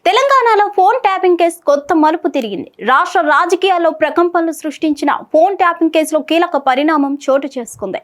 తెలంగాణలో phone tapping case కొత్త మలుపు తిరిగింది. రాష్ట్ర రాజకీయాల్లో ప్రకంపనలు సృష్టించిన ఫోన్ ట్యాపింగ్ కేసులో కీలక పరిణామం చోటు చేసుకుంది.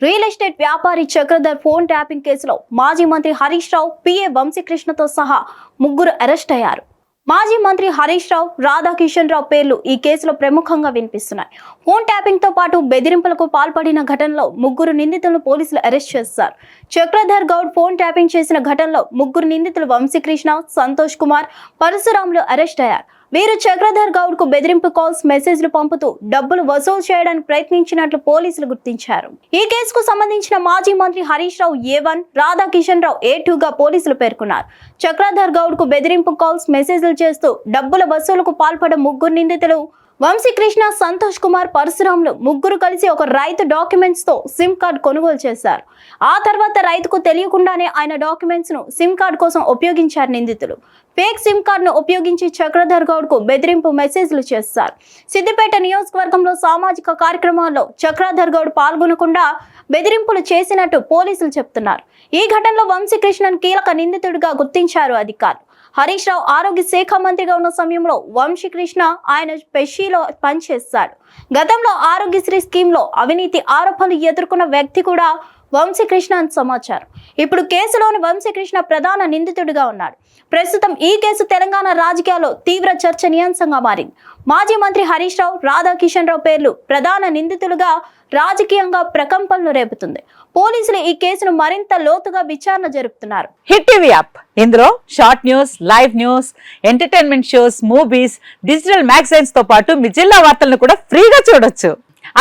రియల్ ఎస్టేట్ వ్యాపారి చక్రధర్ ఫోన్ ట్యాపింగ్ కేసులో మాజీ మంత్రి హరీష్ రావు, పిఏ వంశీకృష్ణతో సహా ముగ్గురు అరెస్ట్ అయ్యారు. మాజీ మంత్రి హరీష్ రావు, రాధాకిషన్ రావు పేర్లు ఈ కేసులో ప్రముఖంగా వినిపిస్తున్నాయి. ఫోన్ ట్యాపింగ్ తో పాటు బెదిరింపులకు పాల్పడిన ఘటనలో ముగ్గురు నిందితులను పోలీసులు అరెస్ట్ చేశారు. చక్రధర్ గౌడ్ ఫోన్ ట్యాపింగ్ చేసిన ఘటనలో ముగ్గురు నిందితులు వంశీకృష్ణ, సంతోష్ కుమార్, పరశురాములు అరెస్ట్ అయ్యారు. వీరు చక్రధర్ గౌడ్ కు బెదిరింపు కాల్స్, మెసేజ్లు పంపుతూ డబ్బులు వసూలు చేయడానికి ప్రయత్నించినట్లు పోలీసులు గుర్తించారు. ఈ కేసుకు సంబంధించిన మాజీ మంత్రి హరీష్ రావు A1, రాధాకిషన్ రావు A2 గా పోలీసులు పేర్కొన్నారు. చక్రధర్ గౌడ్ కు బెదిరింపు కాల్స్, మెసేజ్లు చేస్తూ డబ్బుల వసూలుకు పాల్పడ్డ ముగ్గురు నిందితులు వంశీకృష్ణ, సంతోష్ కుమార్, పరశురాములు ముగ్గురు కలిసి ఒక రైతు డాక్యుమెంట్స్ తో సిమ్ కార్డ్ కొనుగోలు చేశారు. ఆ తర్వాత రైతుకు తెలియకుండానే ఆయన డాక్యుమెంట్స్ ను సిమ్ కార్డ్ కోసం ఉపయోగించారు నిందితులు. ఫేక్ సిమ్ కార్డ్ ను ఉపయోగించి చక్రధర్ గౌడ్ కు బెదిరింపు మెసేజ్లు చేస్తారు. సిద్దిపేట నియోజకవర్గంలో సామాజిక కార్యక్రమాల్లో చక్రధర్ గౌడ్ పాల్గొనకుండా బెదిరింపులు చేసినట్టు పోలీసులు చెప్తున్నారు. ఈ ఘటనలో వంశీకృష్ణన్ కీలక నిందితుడిగా గుర్తించారు అధికారులు. హరీష్ రావు ఆరోగ్య శాఖ మంత్రిగా ఉన్న సమయంలో వంశీకృష్ణ ఆయన పెషీలో పనిచేశాడు. గతంలో ఆరోగ్యశ్రీ స్కీమ్ లో అవినీతి ఆరోపణలు ఎదుర్కొన్న వ్యక్తి కూడా వంశీకృష్ణ అని సమాచారం. ఇప్పుడు కేసులోని వంశీకృష్ణ ప్రధాన నిందితుడిగా ఉన్నాడు. ప్రస్తుతం ఈ కేసు తెలంగాణ రాజకీయాల్లో తీవ్ర చర్చనీయాంశంగా మారింది. మాజీ మంత్రి హరీష్ రావు, రాధాకిషన్ రావు పేర్లు ప్రధాన నిందితులుగా రాజకీయంగా ప్రకంపనలు రేపుతుంది. పోలీసులు ఈ కేసును మరింత లోతుగా విచారణ జరుపుతున్నారు. హిట్ టీవీ యాప్, ఇందులో short news, live news, entertainment shows, movies, digital magazines తో పాటు మీ జిల్లా వార్తలను కూడా ఫ్రీగా చూడొచ్చు.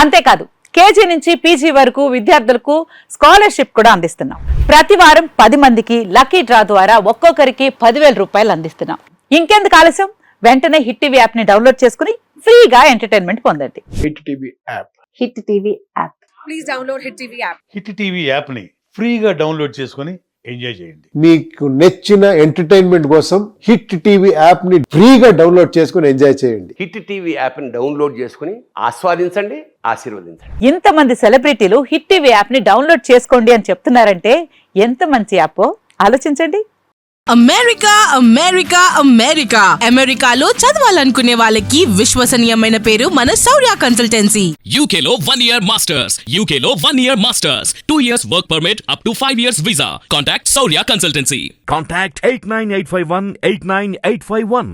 అంతేకాదు కేజీ నుంచి పీజీ వరకు విద్యార్థులకు స్కాలర్షిప్ కూడా అందిస్తున్నాం. ప్రతి వారం 10 మందికి లక్కీ డ్రా ద్వారా ఒక్కొక్కరికి 10,000 రూపాయలు అందిస్తున్నాం. ఇంకెందుకు ఆలస్యం, వెంటనే హిట్ టీవీ యాప్ ని డౌన్లోడ్ చేసుకుని ఫ్రీగా ఎంటర్టైన్మెంట్ పొందండి. Hit TV app. Hit TV app. Please download hit TV app. Hit TV app ని ఫ్రీగా డౌన్లోడ్ చేసుకుని ఎంజాయ్ చేయండి. మీకు నచ్చిన ఎంటర్టైన్మెంట్ కోసం హిట్ టీవీ యాప్ ని ఫ్రీగా డౌన్లోడ్ చేసుకుని ఎంజాయ్ చేయండి. హిట్ టీవీ యాప్ ని డౌన్లోడ్ చేసుకుని ఆస్వాదించండి, ఆశీర్వదించండి. ఇంతమంది సెలబ్రిటీలు హిట్ టీవీ యాప్ ని డౌన్లోడ్ చేసుకోండి అని చెప్తున్నారంటే ఎంత మంచి యాప్ ఆలోచించండి. అమెరికా అమెరికా అమెరికా అమెరికాలో చదవాలనుకునే వాళ్ళకి విశ్వసనీయమైన పేరు మన శౌర్య కన్సల్టెన్సీ. UK లో 1 year masters. UK లో 1 year masters. 2 years work permit up to 5 years visa. Contact Saurya Consultancy. Contact 89851 89851.